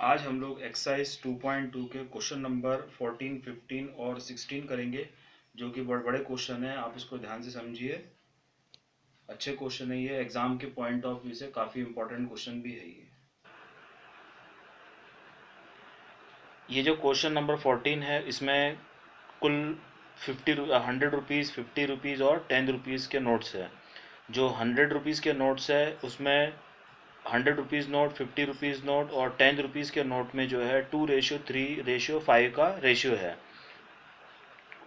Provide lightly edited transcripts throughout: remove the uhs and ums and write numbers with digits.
आज हम लोग एक्सरसाइज 2.2 के क्वेश्चन नंबर 14, 15 और 16 करेंगे, जो कि बड़े बड़े क्वेश्चन हैं। आप इसको ध्यान से समझिए, अच्छे क्वेश्चन है ये, एग्जाम के पॉइंट ऑफ व्यू से काफ़ी इंपॉर्टेंट क्वेश्चन भी है ये जो क्वेश्चन नंबर 14 है, इसमें कुल 100 रुपीज़, 50 रुपीज़ और 10 रुपीज़ के नोट्स है। जो 100 रुपीज़ के नोट्स है उसमें 100 रुपीज़ नोट, 50 रुपीज़ नोट और 10 रुपीज़ के नोट में जो है 2:3:5 का रेशियो है।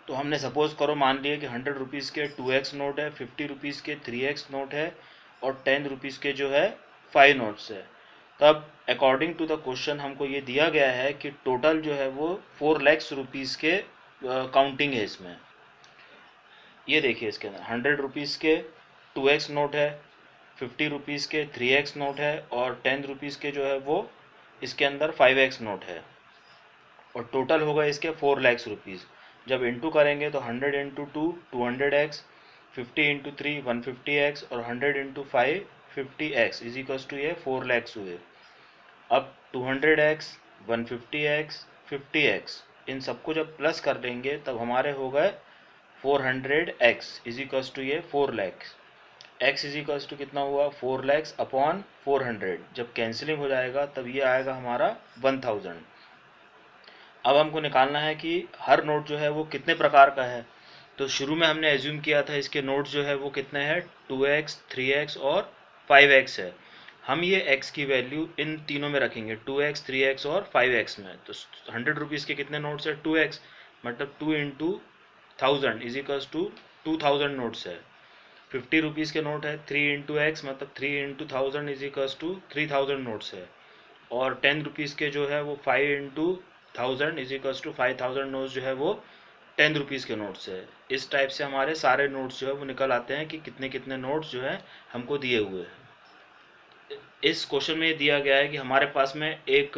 तो हमने सपोज करो मान लिया कि 100 रुपीज़ के 2x नोट है, 50 रुपीज़ के 3x नोट है और 10 रुपीज़ के जो है 5 नोट्स है। तब अकॉर्डिंग टू द क्वेश्चन हमको ये दिया गया है कि टोटल जो है वो 4 लाख रुपीज़ के काउंटिंग है इसमें। ये देखिए इसके अंदर 100 रुपीज़ के 2x नोट है, 50 रुपीज़ के 3x नोट है और 10 रुपीज़ के जो है वो इसके अंदर 5x नोट है और टोटल होगा इसके 4 लाख रुपीज़। जब इंटू करेंगे तो 100 इंटू 2 200x, 50 इंटू 3 150x और 100 into 5 50x is equals to ये 4 लाख हुए। अब 200x, 150x, 50x इन सबको जब प्लस कर देंगे तब हमारे हो गए 400x इज इक्वल्स टू ये 4 lakh. x is equals to कितना हुआ 4 लाख अपॉन 400। जब कैंसिलिंग हो जाएगा तब ये आएगा हमारा 1000। अब हमको निकालना है कि हर नोट जो है वो कितने प्रकार का है। तो शुरू में हमने एज्यूम किया था इसके नोट्स जो है वो कितने हैं 2x, 3x और 5x है। हम ये x की वैल्यू इन तीनों में रखेंगे 2x, 3x और 5x में। तो 100 रुपीज़ के कितने नोट्स है 2x, मतलब 2 into 1000 is equals to 2000 notes है। 50 रुपीज़ के नोट है 3 इंटू एक्स, मतलब 3 into 1000 is equals to 3000 notes है। और 10 रुपीज़ के जो है वो 5 into 1000 is equals to 5000 notes जो है वो 10 रुपीज़ के नोट्स है। इस टाइप से हमारे सारे नोट्स जो है वो निकल आते हैं कि कितने कितने नोट्स जो है हमको दिए हुए हैं। इस क्वेश्चन में ये दिया गया है कि हमारे पास में एक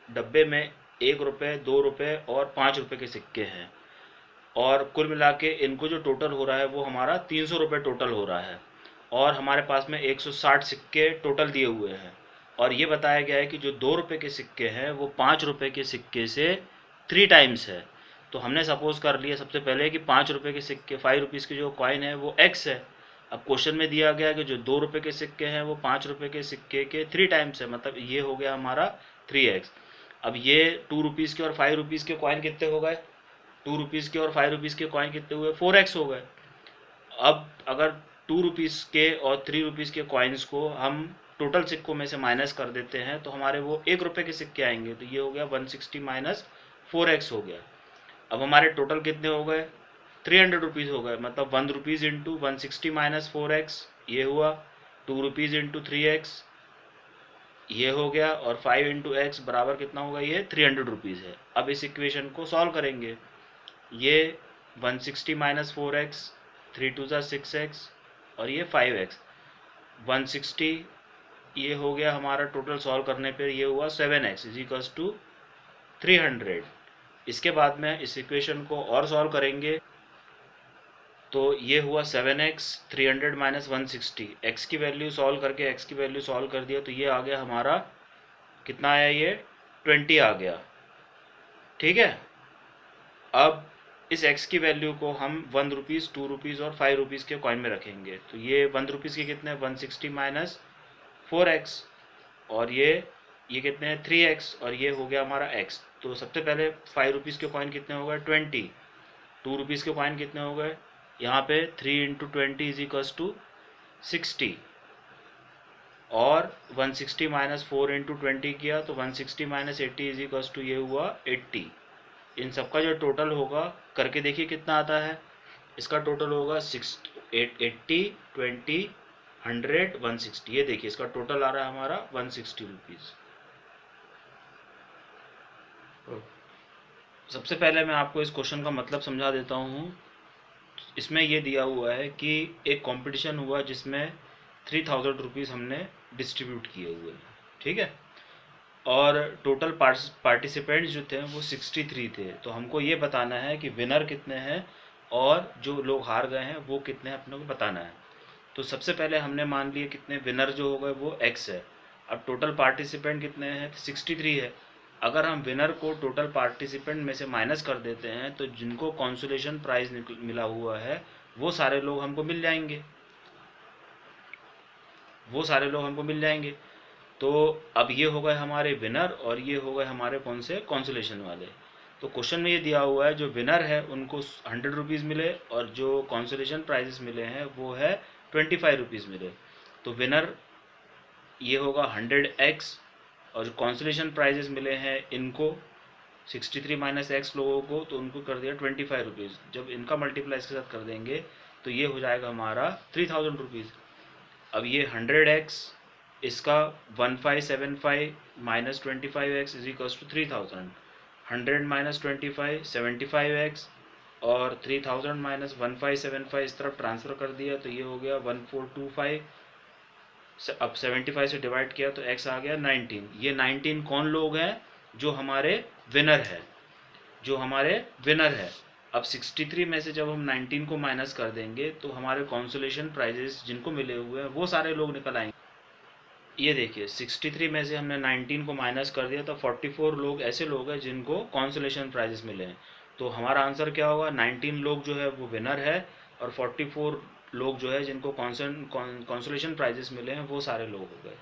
डब्बे में 1 रुपये, 2 रुपये और 5 रुपये के सिक्के हैं और कुल मिला के इनको जो टोटल हो रहा है वो हमारा 300 रुपये टोटल हो रहा है। और हमारे पास में 160 सिक्के टोटल दिए हुए हैं और ये बताया गया है कि जो 2 रुपये के सिक्के हैं वो 5 रुपये के सिक्के से 3 टाइम्स है। तो हमने सपोज कर लिया सबसे पहले कि 5 रुपये के सिक्के 5 रुपीज़ के जो कॉइन है वो x है। अब क्वेश्चन में दिया गया कि जो 2 रुपये के सिक्के हैं वो 5 रुपये के सिक्के के 3 टाइम्स है, मतलब ये हो गया हमारा 3x। अब ये 2 रुपीज़ के और 5 रुपीज़ के कॉइन कितने हो गए, 2 रुपीज़ के और 5 रुपीज़ के कॉइन कितने हुए 4x हो गए। अब अगर 2 रुपीज़ के और 3 रुपीज़ के कॉइन्स को हम टोटल सिक्कों में से माइनस कर देते हैं तो हमारे वो 1 रुपये के सिक्के आएंगे। तो ये हो गया 160 माइनस 4x हो गया। अब हमारे टोटल कितने हो गए 300 रुपीज़ हो गए, मतलब 1 रुपीज़ इंटू 160 माइनस 4x ये हुआ, 2 रुपीज़ इंटू 3x ये हो गया और 5 इंटू एक्स बराबर कितना होगा ये 300 रुपीज़ है। अब इस इक्वेशन को सॉल्व करेंगे। ये 160 माइनस 4x, 3 2 6x और ये 5x। 160 ये हो गया हमारा टोटल सॉल्व करने पर ये हुआ 7x इज इक्वल्स टू 300। इसके बाद में इस इक्वेशन को और सॉल्व करेंगे तो ये हुआ 7x, 300 माइनस 160। x की वैल्यू सॉल्व करके x की वैल्यू सॉल्व कर दिया तो ये आ गया हमारा कितना आया ये 20 आ गया। ठीक है। अब इस x की वैल्यू को हम 1 रुपीज़, 2 रुपीज़ और 5 रुपीज़ के कॉइन में रखेंगे। तो ये 1 रुपीज़ के कितने 160 माइनस 4x और ये कितने हैं 3x और ये हो गया हमारा x। तो सबसे पहले 5 रुपीज़ के कॉइन कितने हो गए 20, 2 रुपीज़ के कॉइन कितने हो गए यहाँ पे 3 इंटू 20 इज इक्वल्स टू 60 और 160 माइनस 4 इंटू 20 किया तो 160 माइनस 80 इज इक्वल्स टू ये हुआ 80। इन सबका जो टोटल होगा करके देखिए कितना आता है। इसका टोटल होगा 80, 20, 100, 160। ये देखिए इसका टोटल आ रहा है हमारा 160 रुपीज़। सबसे पहले मैं आपको इस क्वेश्चन का मतलब समझा देता हूँ। इसमें ये दिया हुआ है कि एक कंपटीशन हुआ जिसमें 3000 रुपीज़ हमने डिस्ट्रीब्यूट किए हुए हैं, ठीक है। और टोटल पार्टिसिपेंट्स जो थे वो 63 थे। तो हमको ये बताना है कि विनर कितने हैं और जो लोग हार गए हैं वो कितने हैं अपने को बताना है। तो सबसे पहले हमने मान लिए कितने विनर जो हो गए वो x है। अब टोटल पार्टिसिपेंट कितने हैं 63 है। अगर हम विनर को टोटल पार्टिसिपेंट में से माइनस कर देते हैं तो जिनको कॉन्सोलेशन प्राइज मिला हुआ है वो सारे लोग हमको मिल जाएंगे, वो सारे लोग हमको मिल जाएंगे। तो अब ये हो गए हमारे विनर और ये हो गए हमारे कौन से कॉन्सोलेशन वाले। तो क्वेश्चन में ये दिया हुआ है जो विनर है उनको 100 रुपीज़ मिले और जो कॉन्सोलेशन प्राइजेस मिले हैं वो है 25 रुपीज़ मिले। तो विनर ये होगा 100x और जो कॉन्सोलेशन प्राइजेस मिले हैं इनको 63 माइनस एक्स लोगों को, तो उनको कर दिया 25 रुपीज़। जब इनका मल्टीप्लाई इसके साथ कर देंगे तो ये हो जाएगा हमारा 3000 रुपीज़। अब ये 100x इसका 1575 minus 25x is equals to 3000, 100 minus 25 75x और 3000 माइनस 1575 इस तरफ ट्रांसफ़र कर दिया तो ये हो गया 1425। अब 75 से डिवाइड किया तो x आ गया 19। ये 19 कौन लोग हैं? जो हमारे विनर है, जो हमारे विनर है। अब 63 में से जब हम 19 को माइनस कर देंगे तो हमारे कॉन्सोलेशन प्राइजेस जिनको मिले हुए हैं वो सारे लोग निकल आएंगे। ये देखिए 63 में से हमने 19 को माइनस कर दिया तो 44 लोग ऐसे लोग हैं जिनको कॉन्सोलेशन प्राइजेस मिले हैं। तो हमारा आंसर क्या होगा? 19 लोग जो है वो विनर है और 44 लोग जो है जिनको कॉन्सोलेशन प्राइजेस मिले हैं वो सारे लोग हो गए।